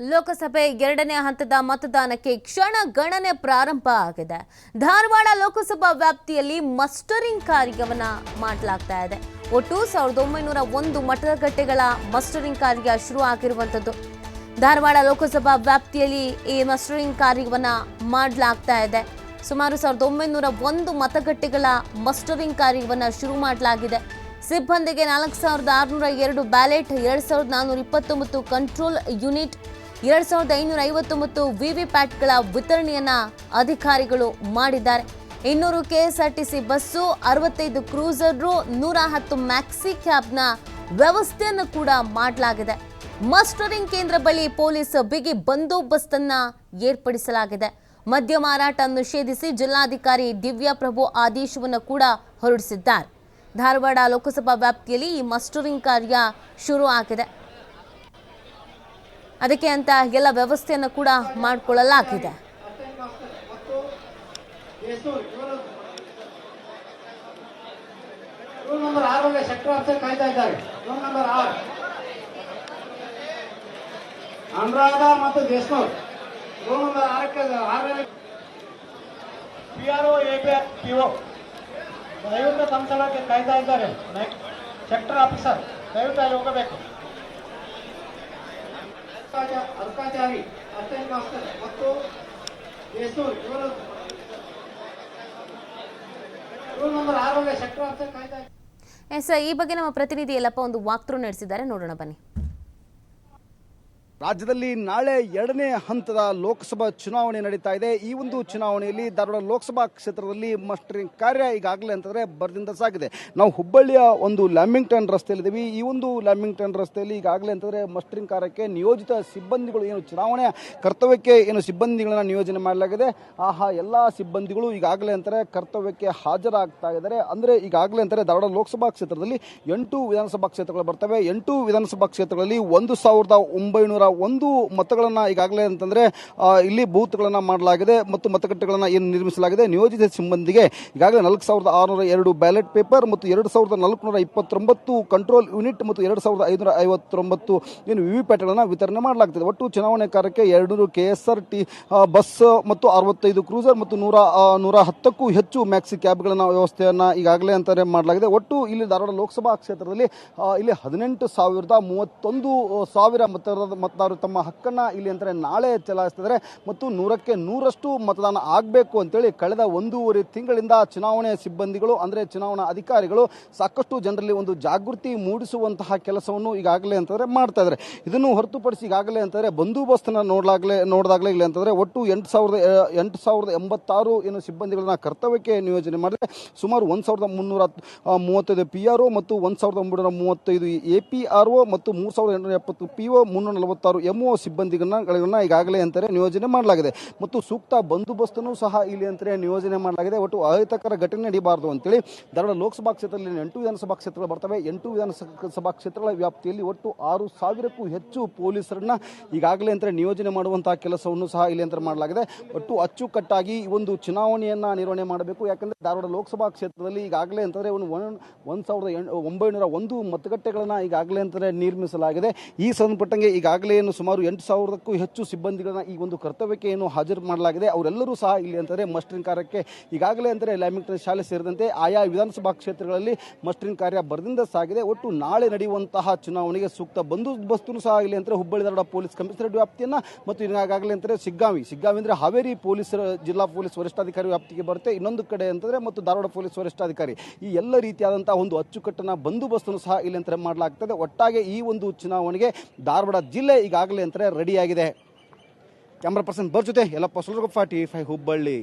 ಲೋಕಸಭೆ ಎರಡನೇ ಹಂತದ ಮತದಾನಕ್ಕೆ ಕ್ಷಣ ಗಣನೆ ಪ್ರಾರಂಭ ಆಗಿದೆ. ಧಾರವಾಡ ಲೋಕಸಭಾ ವ್ಯಾಪ್ತಿಯಲ್ಲಿ ಮಸ್ಟರಿಂಗ್ ಕಾರ್ಯವನ್ನ ಮಾಡಲಾಗ್ತಾ ಇದೆ. ಒಟ್ಟು 1901 ಮತಗಟ್ಟೆಗಳ ಮಸ್ಟರಿಂಗ್ ಕಾರ್ಯ ಶುರು ಆಗಿರುವಂತದ್ದು. ಧಾರವಾಡ ಲೋಕಸಭಾ ವ್ಯಾಪ್ತಿಯಲ್ಲಿ ಈ ಮಸ್ಟರಿಂಗ್ ಕಾರ್ಯವನ್ನ ಮಾಡಲಾಗ್ತಾ ಇದೆ. ಸುಮಾರು 1901 ಮತಗಟ್ಟೆಗಳ ಮಸ್ಟರಿಂಗ್ ಕಾರ್ಯವನ್ನ ಶುರು ಮಾಡಲಾಗಿದೆ. ಸಿಬ್ಬಂದಿಗೆ 4602 ಬ್ಯಾಲೆಟ್, 2429 ಕಂಟ್ರೋಲ್ ಯೂನಿಟ್, 2559 ವಿವಿಪ್ಯಾಟ್ಗಳ ವಿತರಣೆಯನ್ನ ಅಧಿಕಾರಿಗಳು ಮಾಡಿದ್ದಾರೆ. 200 ಕೆಎಸ್ಆರ್ಟಿಸಿ ಬಸ್ಸು, 65 ಕ್ರೂಸರ್ರು, 110 ಮ್ಯಾಕ್ಸಿ ಕ್ಯಾಬ್ನ ವ್ಯವಸ್ಥೆಯನ್ನು ಕೂಡ ಮಾಡಲಾಗಿದೆ. ಮಸ್ಟರಿಂಗ್ ಕೇಂದ್ರ ಬಳಿ ಪೊಲೀಸ್ ಬಿಗಿ ಬಂದೋಬಸ್ತನ್ನ ಏರ್ಪಡಿಸಲಾಗಿದೆ. ಮದ್ಯ ಮಾರಾಟ ನಿಷೇಧಿಸಿ ಜಿಲ್ಲಾಧಿಕಾರಿ ದಿವ್ಯಾ ಪ್ರಭು ಆದೇಶವನ್ನು ಕೂಡ ಹೊರಡಿಸಿದ್ದಾರೆ. ಧಾರವಾಡ ಲೋಕಸಭಾ ವ್ಯಾಪ್ತಿಯಲ್ಲಿ ಈ ಮಸ್ಟರಿಂಗ್ ಕಾರ್ಯ ಶುರು ಆಗಿದೆ. ಅದಕ್ಕೆ ಅಂತ ಎಲ್ಲ ವ್ಯವಸ್ಥೆಯನ್ನು ಕೂಡ ಮಾಡಿಕೊಳ್ಳಲಾಗಿದೆ. ಅನುರಾಧ ಮತ್ತು Deshmukh room number 6ಕ್ಕೆ PRO APO ದಯವಿಟ್ಟು ತಮ್ಮ ಸ್ಥಳಕ್ಕೆ ಕಾಯ್ತಾ ಇದ್ದಾರೆ. ಸೆಕ್ಟರ್ ಆಫೀಸರ್ ದಯವಿಟ್ಟು ಅಲ್ಲಿ ಹೋಗಬೇಕು. ಅಲ್ಕಾಚಾರಿ ಅಸಿಸ್ಟೆಂಟ್ ಮಾಸ್ಟರ್ ಮತ್ತು ದೇಶಮುಖ್ ಇವರು ರೂಮ್ ನಂಬರ್ 6ಕ್ಕೆ ಸೆಕ್ಟರ್ ಆಫೀಸರ್ ಕಾಯ್ತಾ ಇದ್ದಾರೆ. ಈ ಬಗ್ಗೆ ನಮ್ಮ ಪ್ರತಿನಿಧಿ ಯಲ್ಲಪ್ಪ ಒಂದು ವಾಕ್ ಥ್ರೂ ನಡೆಸಿದ್ದಾರೆ, ನೋಡೋಣ ಬನ್ನಿ. ರಾಜ್ಯದಲ್ಲಿ ನಾಳೆ ಎರಡನೇ ಹಂತದ ಲೋಕಸಭಾ ಚುನಾವಣೆ ನಡೀತಾ ಇದೆ. ಈ ಒಂದು ಚುನಾವಣೆಯಲ್ಲಿ ಧಾರವಾಡ ಲೋಕಸಭಾ ಕ್ಷೇತ್ರದಲ್ಲಿ ಮಸ್ಟರಿಂಗ್ ಕಾರ್ಯ ಈಗಾಗಲೇ ಅಂತಂದ್ರೆ ಭರದಿಂದ ಸಾಗಿದೆ. ನಾವು ಹುಬ್ಬಳ್ಳಿಯ ಒಂದು ಲ್ಯಾಂಬಿಂಗ್ಟನ್ ರಸ್ತೆಯಲ್ಲಿದ್ದೀವಿ. ಈ ಒಂದು ಲ್ಯಾಂಬಿಂಗ್ಟನ್ ರಸ್ತೆಯಲ್ಲಿ ಈಗಾಗಲೇ ಅಂತಂದ್ರೆ ಮಸ್ಟರಿಂಗ್ ಕಾರ್ಯಕ್ಕೆ ನಿಯೋಜಿತ ಸಿಬ್ಬಂದಿಗಳು ಏನು ಚುನಾವಣೆಯ ಕರ್ತವ್ಯಕ್ಕೆ ಏನು ಸಿಬ್ಬಂದಿಗಳನ್ನ ನಿಯೋಜನೆ ಮಾಡಲಾಗಿದೆ. ಎಲ್ಲ ಸಿಬ್ಬಂದಿಗಳು ಈಗಾಗಲೇ ಅಂತಾರೆ ಕರ್ತವ್ಯಕ್ಕೆ ಹಾಜರಾಗ್ತಾ ಇದ್ದಾರೆ. ಅಂದ್ರೆ ಈಗಾಗಲೇ ಅಂತಾರೆ ಧಾರವಾಡ ಲೋಕಸಭಾ ಕ್ಷೇತ್ರದಲ್ಲಿ 8 ವಿಧಾನಸಭಾ ಕ್ಷೇತ್ರಗಳು ಬರ್ತವೆ. 8 ವಿಧಾನಸಭಾ ಕ್ಷೇತ್ರಗಳಲ್ಲಿ 1901 ಮತಗಳನ್ನ ಈಗಾಗಲೇ ಅಂತಂದ್ರೆ ಇಲ್ಲಿ ಬೂತ್ಗಳನ್ನ ಮಾಡಲಾಗಿದೆ ಮತ್ತು ಮತಗಟ್ಟೆಗಳನ್ನ ಏನು ನಿರ್ಮಿಸಲಾಗಿದೆ. ನಿಯೋಜಿತ ಸಿಬ್ಬಂದಿಗೆ ಈಗಾಗಲೇ 4602 ಬ್ಯಾಲೆಟ್ ಪೇಪರ್ ಮತ್ತು 2429 ಕಂಟ್ರೋಲ್ ಯೂನಿಟ್ ಮತ್ತು 2559 ಏನು ವಿವಿಪ್ಯಾಟ್ಗಳನ್ನ ವಿತರಣೆ ಮಾಡಲಾಗ್ತದೆ. ಒಟ್ಟು ಚುನಾವಣೆ ಕಾರ್ಯಕ್ಕೆ 200 ಕೆಎಸ್ಆರ್ಟಿ ಬಸ್ ಮತ್ತು 65 ಕ್ರೂಸರ್ ಮತ್ತು 110ಕ್ಕೂ ಹೆಚ್ಚು ಮ್ಯಾಕ್ಸಿ ಕ್ಯಾಬ್ಗಳನ್ನ ವ್ಯವಸ್ಥೆಯನ್ನ ಈಗಾಗಲೇ ಅಂತಾನೆ ಮಾಡಲಾಗಿದೆ. ಒಟ್ಟು ಇಲ್ಲಿ ಧಾರವಾಡ ಲೋಕಸಭಾ ಕ್ಷೇತ್ರದಲ್ಲಿ ಇಲ್ಲಿ 18,031 ಮತದಾರರು ತಮ್ಮ ಹಕ್ಕನ್ನ ಇಲ್ಲಿ ಅಂತಾರೆ ನಾಳೆ ಚಲಾಯಿಸ್ತಿದ್ದಾರೆ ಮತ್ತು 100ಕ್ಕೆ 100ರಷ್ಟು ಮತದಾನ ಆಗಬೇಕು ಅಂತೇಳಿ ಕಳೆದ 1.5 ತಿಂಗಳಿಂದ ಚುನಾವಣೆ ಸಿಬ್ಬಂದಿಗಳು ಅಂದ್ರೆ ಚುನಾವಣಾ ಅಧಿಕಾರಿಗಳು ಸಾಕಷ್ಟು ಜನರಲ್ಲಿ ಒಂದು ಜಾಗೃತಿ ಮೂಡಿಸುವಂತಹ ಕೆಲಸವನ್ನು ಈಗಾಗಲೇ ಅಂತಂದ್ರೆ ಮಾಡ್ತಾ ಇದ್ದಾರೆ. ಇದನ್ನು ಹೊರತುಪಡಿಸಿ ಈಗಾಗಲೇ ಅಂತಂದ್ರೆ ಬಂದೋಬಸ್ತನ್ನ ನೋಡಿದಾಗಲೇ ಇಲ್ಲಿ ಅಂತಂದ್ರೆ ಒಟ್ಟು 8,086 ಏನು ಸಿಬ್ಬಂದಿಗಳನ್ನ ಕರ್ತವ್ಯಕ್ಕೆ ನಿಯೋಜನೆ ಮಾಡಿದ್ರೆ ಸುಮಾರು 1,335 ಪಿಆರ್ಒ ಮತ್ತು 1,935 ಎಪಿಆರ್ಒ ಮತ್ತು 3,870 ಪಿಒ 346 ಎಂಒ ಸಿಬ್ಬಂದಿಗಳನ್ನ ಈಗಾಗಲೇ ಅಂತಾರೆ ನಿಯೋಜನೆ ಮಾಡಲಾಗಿದೆ ಮತ್ತು ಸೂಕ್ತ ಬಂದೋಬಸ್ತನ್ನು ಸಹ ಇಲ್ಲಿ ಅಂತಾರೆ ನಿಯೋಜನೆ ಮಾಡಲಾಗಿದೆ. ಒಟ್ಟು ಅಹಿತಕರ ಘಟನೆ ನಡೀಬಾರದು ಅಂತೇಳಿ ಧಾರವಾಡ ಲೋಕಸಭಾ ಕ್ಷೇತ್ರದಲ್ಲಿ 8 ವಿಧಾನಸಭಾ ಕ್ಷೇತ್ರಗಳು ಬರ್ತವೆ. 8 ವಿಧಾನಸಭಾ ಕ್ಷೇತ್ರಗಳ ವ್ಯಾಪ್ತಿಯಲ್ಲಿ ಒಟ್ಟು 6,000ಕ್ಕೂ ಹೆಚ್ಚು ಪೊಲೀಸರನ್ನ ಈಗಾಗಲೇ ಅಂತಾರೆ ನಿಯೋಜನೆ ಮಾಡುವಂತಹ ಕೆಲಸವನ್ನು ಸಹ ಇಲ್ಲಿ ಅಂತಾರೆ ಮಾಡಲಾಗಿದೆ. ಒಟ್ಟು ಅಚ್ಚುಕಟ್ಟಾಗಿ ಈ ಒಂದು ಚುನಾವಣೆಯನ್ನ ನಿರ್ವಹಣೆ ಮಾಡಬೇಕು. ಯಾಕಂದ್ರೆ ಧಾರವಾಡ ಲೋಕಸಭಾ ಕ್ಷೇತ್ರದಲ್ಲಿ ಈಗಾಗಲೇ ಅಂತಂದ್ರೆ 1901 ಮತಗಟ್ಟೆಗಳನ್ನ ಈಗಾಗಲೇ ಅಂತಾರೆ ನಿರ್ಮಿಸಲಾಗಿದೆ. ಈ ಸಂಬಂಧಪಟ್ಟಂಗೆ ಈಗಾಗಲೇ ಏನು ಸುಮಾರು 8,000ಕ್ಕೂ ಹೆಚ್ಚು ಸಿಬ್ಬಂದಿಗಳನ್ನ ಈ ಒಂದು ಕರ್ತವ್ಯಕ್ಕೆ ಏನು ಹಾಜರು ಮಾಡಲಾಗಿದೆ. ಅವರೆಲ್ಲರೂ ಸಹ ಇಲ್ಲಿ ಅಂತಾರೆ ಮಸ್ಟರಿಂಗ್ ಕಾರ್ಯಕ್ಕೆ ಈಗಾಗಲೇ ಅಂದರೆ ಲ್ಯಾಂಬಿಂಗ್ಟನ್ ಶಾಲೆ ಸೇರಿದಂತೆ ಆಯಾ ವಿಧಾನಸಭಾ ಕ್ಷೇತ್ರಗಳಲ್ಲಿ ಮಸ್ಟರಿಂಗ್ ಕಾರ್ಯ ಭರದಿಂದ ಸಾಗಿದೆ. ಒಟ್ಟು ನಾಳೆ ನಡೆಯುವಂತಹ ಚುನಾವಣೆಗೆ ಸೂಕ್ತ ಬಂದೋಬಸ್ತನ್ನು ಸಹ ಇಲ್ಲಿ ಅಂದ್ರೆ ಹುಬ್ಬಳ್ಳಿ ಧಾರವಾಡ ಪೊಲೀಸ್ ಕಮಿಷನರೇಟ್ ವ್ಯಾಪ್ತಿಯನ್ನ ಮತ್ತು ಈಗಾಗಲೇ ಅಂತಾರೆ ಸಿಗ್ಗಾವಿ ಅಂದ್ರೆ ಹಾವೇರಿ ಪೊಲೀಸ್ ಜಿಲ್ಲಾ ಪೊಲೀಸ್ ವರಿಷ್ಠಾಧಿಕಾರಿ ವ್ಯಾಪ್ತಿಗೆ ಬರುತ್ತೆ. ಇನ್ನೊಂದು ಕಡೆ ಅಂತಂದ್ರೆ ಮತ್ತು ಧಾರವಾಡ ಪೊಲೀಸ್ ವರಿಷ್ಠಾಧಿಕಾರಿ ಈ ಎಲ್ಲ ರೀತಿಯಾದಂತಹ ಒಂದು ಅಚ್ಚುಕಟ್ಟನ ಬಂದೋಬಸ್ತನ್ನು ಸಹ ಇಲ್ಲಿ ಅಂತಾರೆ ಮಾಡಲಾಗ್ತದೆ. ಒಟ್ಟಾಗೆ ಈ ಒಂದು ಚುನಾವಣೆಗೆ ಧಾರವಾಡ ಜಿಲ್ಲೆ ಈಗಾಗಲೇ ಅಂತಾರೆ ರೆಡಿಯಾಗಿದೆ. ಕ್ಯಾಮರಾ ಪರ್ಸನ್ ಬರ್ ಜೊತೆ ಯಲ್ಲಪ್ಪ ಸುಲಗಪ್ಪ, TV5 ಹುಬ್ಬಳ್ಳಿ.